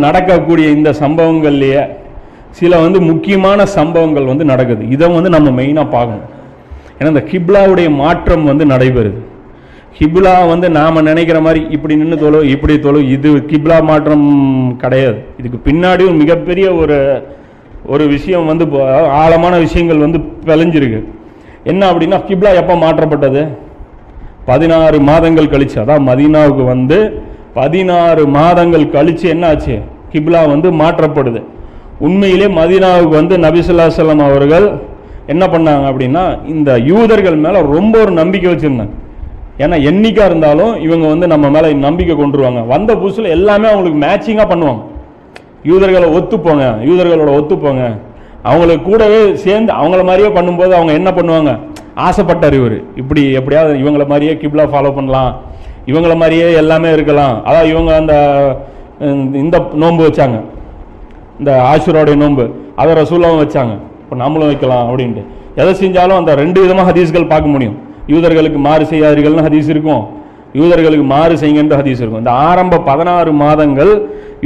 நடக்கக்கூடிய இந்த சம்பவங்கள்லயே சில முக்கியமான சம்பவங்கள் நடக்குது. இதை நம்ம மெயினா பார்க்கணும். ஏன்னா இந்த கிப்லாவுடைய மாற்றம் நடைபெறுது. கிப்லா நாம நினைக்கிற மாதிரி இப்படி நின்று தொழு இப்படி தொழு, இது கிப்லா மாற்றம் கிடையாது. இதுக்கு பின்னாடி மிகப்பெரிய ஒரு விஷயம் ஆழமான விஷயங்கள் விளைஞ்சிருக்கு. என்ன அப்படின்னா, கிப்லா எப்போ மாற்றப்பட்டது? 16 மாதங்கள் கழிச்சு, அதான் மதீனாவுக்கு 16 மாதங்கள் கழிச்சு என்ன ஆச்சு? கிப்லா மாற்றப்படுது. உண்மையிலே மதீனாவுக்கு நபி ஸல்லல்லாஹு அலைஹி வஸல்லம் அவர்கள் என்ன பண்ணாங்க அப்படின்னா, இந்த யூதர்கள் மேல ரொம்ப ஒரு நம்பிக்கை வச்சிருந்தாங்க. ஏன்னா என்னைக்கா இருந்தாலும் இவங்க நம்ம மேல நம்பிக்கை கொண்டுருவாங்க. வந்த புதுசுல எல்லாமே அவங்களுக்கு மேட்சிங்கா பண்ணுவாங்க. யூதர்களை ஒத்துப்போங்க, யூதர்களோட ஒத்துப்போங்க, அவங்களுக்கு கூடவே சேர்ந்து அவங்கள மாதிரியே பண்ணும்போது அவங்க என்ன பண்ணுவாங்க? ஆசைப்பட்டார் இவர், இப்படி எப்படியாவது இவங்கள மாதிரியே கிப்லா ஃபாலோ பண்ணலாம், இவங்கள மாதிரியே எல்லாமே இருக்கலாம். அதான் இவங்க இந்த நோன்பு வச்சாங்க, இந்த ஆஷுராவுடைய நோன்பு, அதை ரசூலாவும் வச்சாங்க, இப்போ நம்மளும் வைக்கலாம் அப்படின்ட்டு. எதை செஞ்சாலும் அந்த 2 விதமாக ஹதீஸ்கள் பார்க்க முடியும். யூதர்களுக்கு மாறு செய்யாதீர்கள்னு ஹதீஸ் இருக்கும், யூதர்களுக்கு மாறு செய்யுங்கன்ற ஹதீஸ் இருக்கும். இந்த ஆரம்ப 16 மாதங்கள்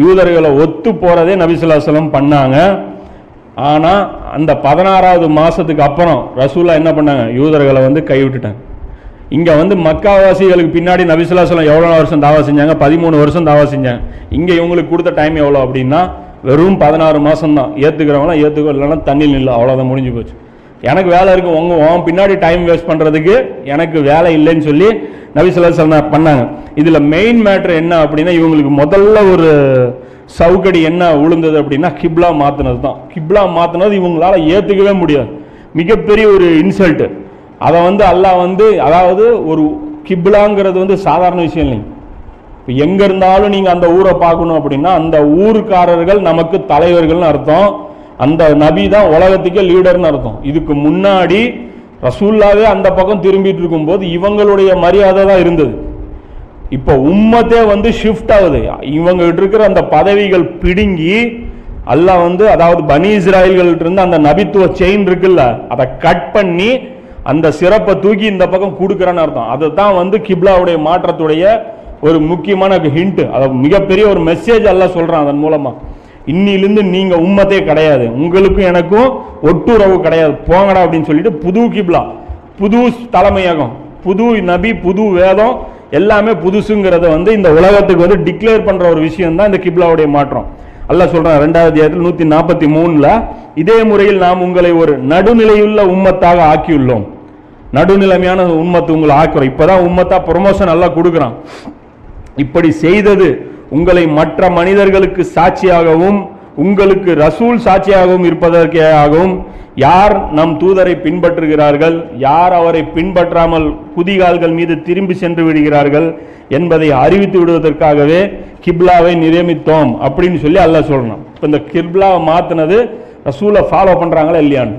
யூதர்களை ஒத்து போறதே நபி ஸல்லல்லாஹு அலைஹி வஸல்லம் பண்ணாங்க. ஆனால் அந்த 16வது மாதத்துக்கு அப்புறம் ரசூலா என்ன பண்ணாங்க? யூதர்களை கைவிட்டுட்டாங்க. இங்கே மக்காவாசிகளுக்கு பின்னாடி நபி ஸல்லல்லாஹு அலைஹி வஸல்லம் எவ்வளோ வருஷம் தாவா செஞ்சாங்க? 13 வருஷம் தாவா செஞ்சாங்க. இங்கே இவங்களுக்கு கொடுத்த டைம் எவ்வளோ அப்படின்னா வெறும் 16 மாதம் தான். ஏற்றுக்கிறவங்களாம் ஏற்றுக்கோ, இல்லைன்னா தண்ணியில் இல்லை, அவ்வளோதான், முடிஞ்சு போச்சு. எனக்கு வேலை இருக்கு, உன் பின்னாடி டைம் வேஸ்ட் பண்ணுறதுக்கு எனக்கு வேலை இல்லைன்னு சொல்லி நபி ஸல்லல்லாஹு அலைஹி வஸல்லம் பண்ணாங்க. இதில் மெயின் மேட்ரு என்ன அப்படின்னா, இவங்களுக்கு முதல்ல ஒரு சவுக்கடி என்ன விழுந்தது அப்படின்னா, கிப்லா மாற்றினது தான். கிப்லா மாற்றினது இவங்களால ஏற்றுக்கவே முடியாது, மிகப்பெரிய ஒரு இன்சல்ட்டு. அதை அல்லாஹ் அதாவது ஒரு கிப்லாங்கிறது சாதாரண விஷயம் இல்லைங்க. இப்போ எங்கே இருந்தாலும் நீங்கள் அந்த ஊரை பார்க்கணும் அப்படின்னா அந்த ஊருக்காரர்கள் நமக்கு தலைவர்கள்னு அர்த்தம். அந்த நபி தான் உலகத்துக்கே லீடர்னு அர்த்தம். இதுக்கு முன்னாடி ரசூல்லாவே அந்த பக்கம் திரும்பிட்டு இருக்கும்போது இவங்களுடைய மரியாதை தான் இருந்தது. இப்போ உம்மத்தே ஷிஃப்ட் ஆகுது. இவங்க இருக்கிற அந்த பதவிகள் பிடுங்கி அல்லாஹ் அதாவது பனி இஸ்ராயல்கள்ட்ட இருந்து அந்த நபித்துவ செயின் இருக்குல்ல, அதை கட் பண்ணி அந்த சிறப்பை தூக்கி இந்த பக்கம் கொடுக்குறன்னு அர்த்தம். அதுதான் கிப்லாவுடைய மாற்றத்துடைய ஒரு முக்கியமான ஹிண்ட். அதை மிகப்பெரிய ஒரு மெசேஜ் அல்லாஹ் சொல்றான். அதன் மூலமா இன்னிலிருந்து நீங்க உம்மத்தே கிடையாது, உங்களுக்கும் எனக்கும் ஒட்டுறவு கிடையாது, போங்கடா அப்படின்னு சொல்லிட்டு புது கிப்லா, புது தலைமையகம், புது நபி, புது வேதம், எல்லாமே புதுசுங்கிறத இந்த உலகத்துக்கு டிக்ளேர் பண்ற ஒரு விஷயம் தான் இந்த கிப்லாவுடைய மாற்றம். அல்லாஹ் சொல்றான் 2வது அத்தியாயத்தில் 143ல, இதே முறையில் நாம் உங்களை ஒரு நடுநிலையுள்ள உம்மத்தாக ஆக்கியுள்ளோம். நடுநிலைமையான உம்மத்து உங்களை ஆக்குறோம். இப்பதான் உம்மத்தா ப்ரொமோஷன் எல்லாம் கொடுக்குறான். இப்படி செய்தது உங்களை மற்ற மனிதர்களுக்கு சாட்சியாகவும் உங்களுக்கு ரசூல் சாட்சியாகவும் இருப்பதற்காகவும், யார் நம் தூதரை பின்பற்றுகிறார்கள், யார் அவரை பின்பற்றாமல் குதிகால்கள் மீது திரும்பி சென்று விடுகிறார்கள் என்பதை அறிவித்து விடுவதற்காகவே கிப்லாவை நியமித்தோம் அப்படின்னு சொல்லி அல்லாஹ் சொல்லணும். இப்போ இந்த கிப்லாவை மாத்தினது ரசூலை ஃபாலோ பண்றாங்களா இல்லையான்னு